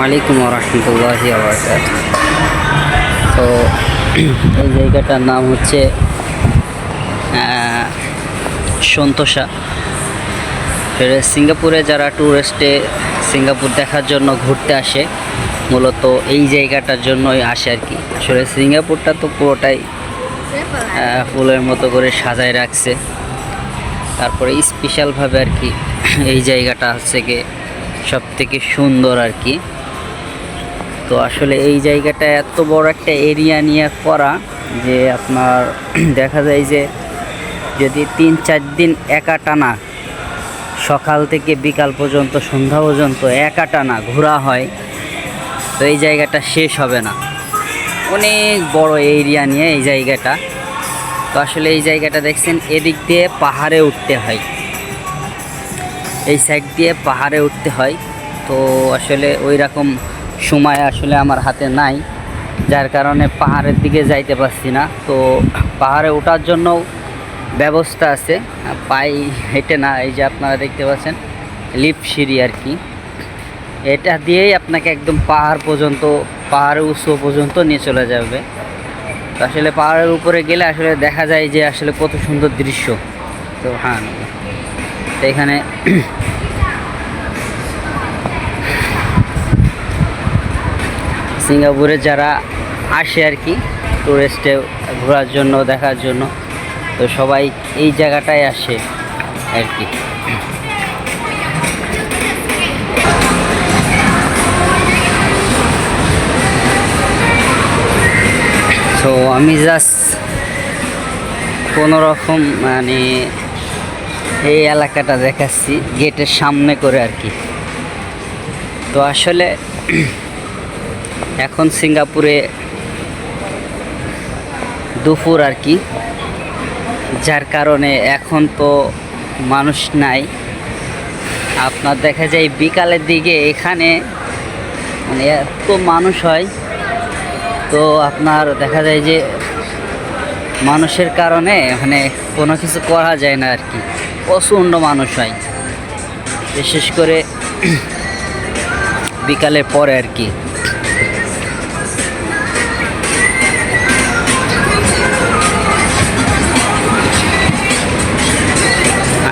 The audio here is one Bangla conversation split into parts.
আলাইকুম রহমতুল্লাহি ওয়া বারাকাতুহু। তো এই জায়গাটার নাম হচ্ছে সন্তোষা। সিঙ্গাপুরে যারা ট্যুরিস্টে সিঙ্গাপুর দেখার জন্য ঘুরতে আসে মূলত এই জায়গাটার জন্যই আসে আর কি। আসলে সিঙ্গাপুরটা তো পুরোটাই ফুলের মতো করে সাজায় রাখছে। তারপরে স্পেশালভাবে আর কি এই জায়গাটা হচ্ছে গিয়ে সব থেকে সুন্দর আর কি। তো আসলে এই জায়গাটা এত বড় একটা এরিয়া নিয়ে করা যে আপনার দেখা যায় যে যদি 3-4 দিন একাটানা সকাল থেকে বিকাল পর্যন্ত সন্ধ্যা পর্যন্ত একাটানা ঘোরা হয় তো এই জায়গাটা শেষ হবে না। অনেক বড় এরিয়া নিয়ে এই জায়গাটা। তো আসলে এই জায়গাটা দেখছেন এদিক দিয়ে পাহাড়ে উঠতে হয়, এই সাইড দিয়ে পাহাড়ে উঠতে হয়। তো আসলে ওই রকম সময় আসলে আমার হাতে নাই, যার কারণে পাহাড়ের দিকে যাইতে পারছি না। তো পাহাড়ে ওঠার জন্য ব্যবস্থা আছে, পাই হেঁটে না, এই যে আপনারা দেখতে পাচ্ছেন লিফট সিঁড়ি আর কি, এটা দিয়েই আপনাকে একদম পাহাড় পর্যন্ত, পাহাড়ের উৎস পর্যন্ত নিয়ে চলে যাবে। তো আসলে পাহাড়ের উপরে গেলে আসলে দেখা যায় যে আসলে কত সুন্দর দৃশ্য। তো হ্যাঁ, তো এখানে সিঙ্গাপুরে যারা আসে আর কি টুরিস্টে ঘোরার জন্য, দেখার জন্য, তো সবাই এই জায়গাটায় আসে আর কি। তো আমি জাস্ট কোনোরকম মানে এই এলাকাটা দেখাচ্ছি গেটের সামনে করে আর কি। তো আসলে এখন সিঙ্গাপুরে দুপুর আর কি, যার কারণে এখন তো মানুষ নাই। আপনার দেখা যায় বিকালের দিকে এখানে মানে এত মানুষ হয়, তো আপনার দেখা যায় যে মানুষের কারণে মানে কোনো কিছু করা যায় না আর কি। প্রচণ্ড মানুষ হয় বিশেষ করে বিকালের পরে আর কি।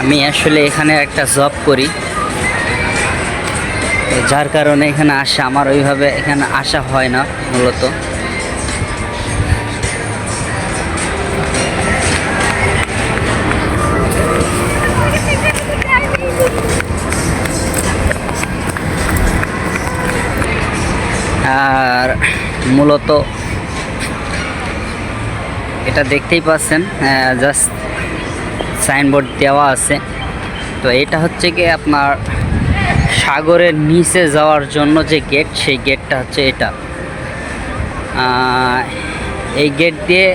আমি আসলে এখানে একটা জব করি, যার কারণে এখানে আসা আমার ওইভাবে এখানে আসা হয় না মূলত। আর মূলত এটা দেখতেই পাচ্ছেন জাস্ট সাইনবোর্ড দেওয়া আছে। তো এটা হচ্ছে কি আপনার সাগরের নিচে যাওয়ার জন্য যে গেট, সেই গেটটা হচ্ছে এটা। এই গেট দিয়ে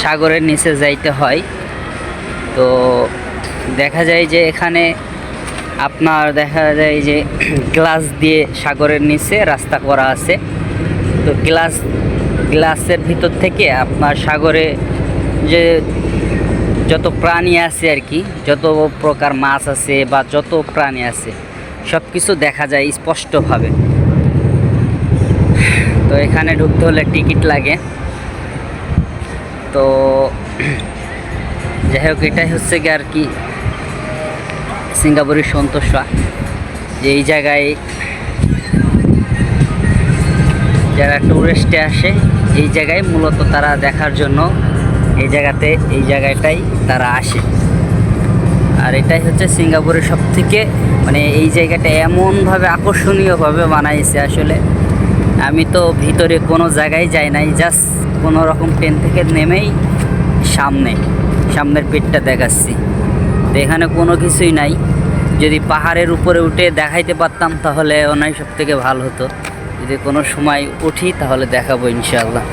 সাগরের নিচে যাইতে হয়। তো দেখা যায় যে এখানে আপনার দেখা যায় যে গ্লাস দিয়ে সাগরের নিচে রাস্তা করা আছে। তো গ্লাসের ভিতর থেকে আপনার সাগরে যে যত প্রাণী আছে আর কি, যত প্রকার মাছ আছে বা যত প্রাণী আছে সব কিছু দেখা যায় স্পষ্টভাবে। তো এখানে ঢুকতে হলে টিকিট লাগে। তো যাই হোক, এটাই হচ্ছে কি আর কি সিঙ্গাপুরের সন্তোষা, যে এই জায়গায় যারা টুরিস্টে আসে এই জায়গায় মূলত তারা দেখার জন্য এই জায়গাটাই তারা আসে। আর এটাই হচ্ছে সিঙ্গাপুরের সব থেকে মানে এই জায়গাটা এমনভাবে আকর্ষণীয়ভাবে বানাইছে। আসলে আমি তো ভিতরে কোনো জায়গায় যাই নাই, জাস্ট কোনো রকম ট্রেন থেকে নেমেই সামনের পেটটা দেখাচ্ছি। তো এখানে কোনো কিছুই নাই। যদি পাহাড়ের উপরে উঠে দেখাইতে পারতাম তাহলে অনেক সব থেকে ভালো হতো। যদি কোনো সময় উঠি তাহলে দেখাবো ইনশাআল্লাহ।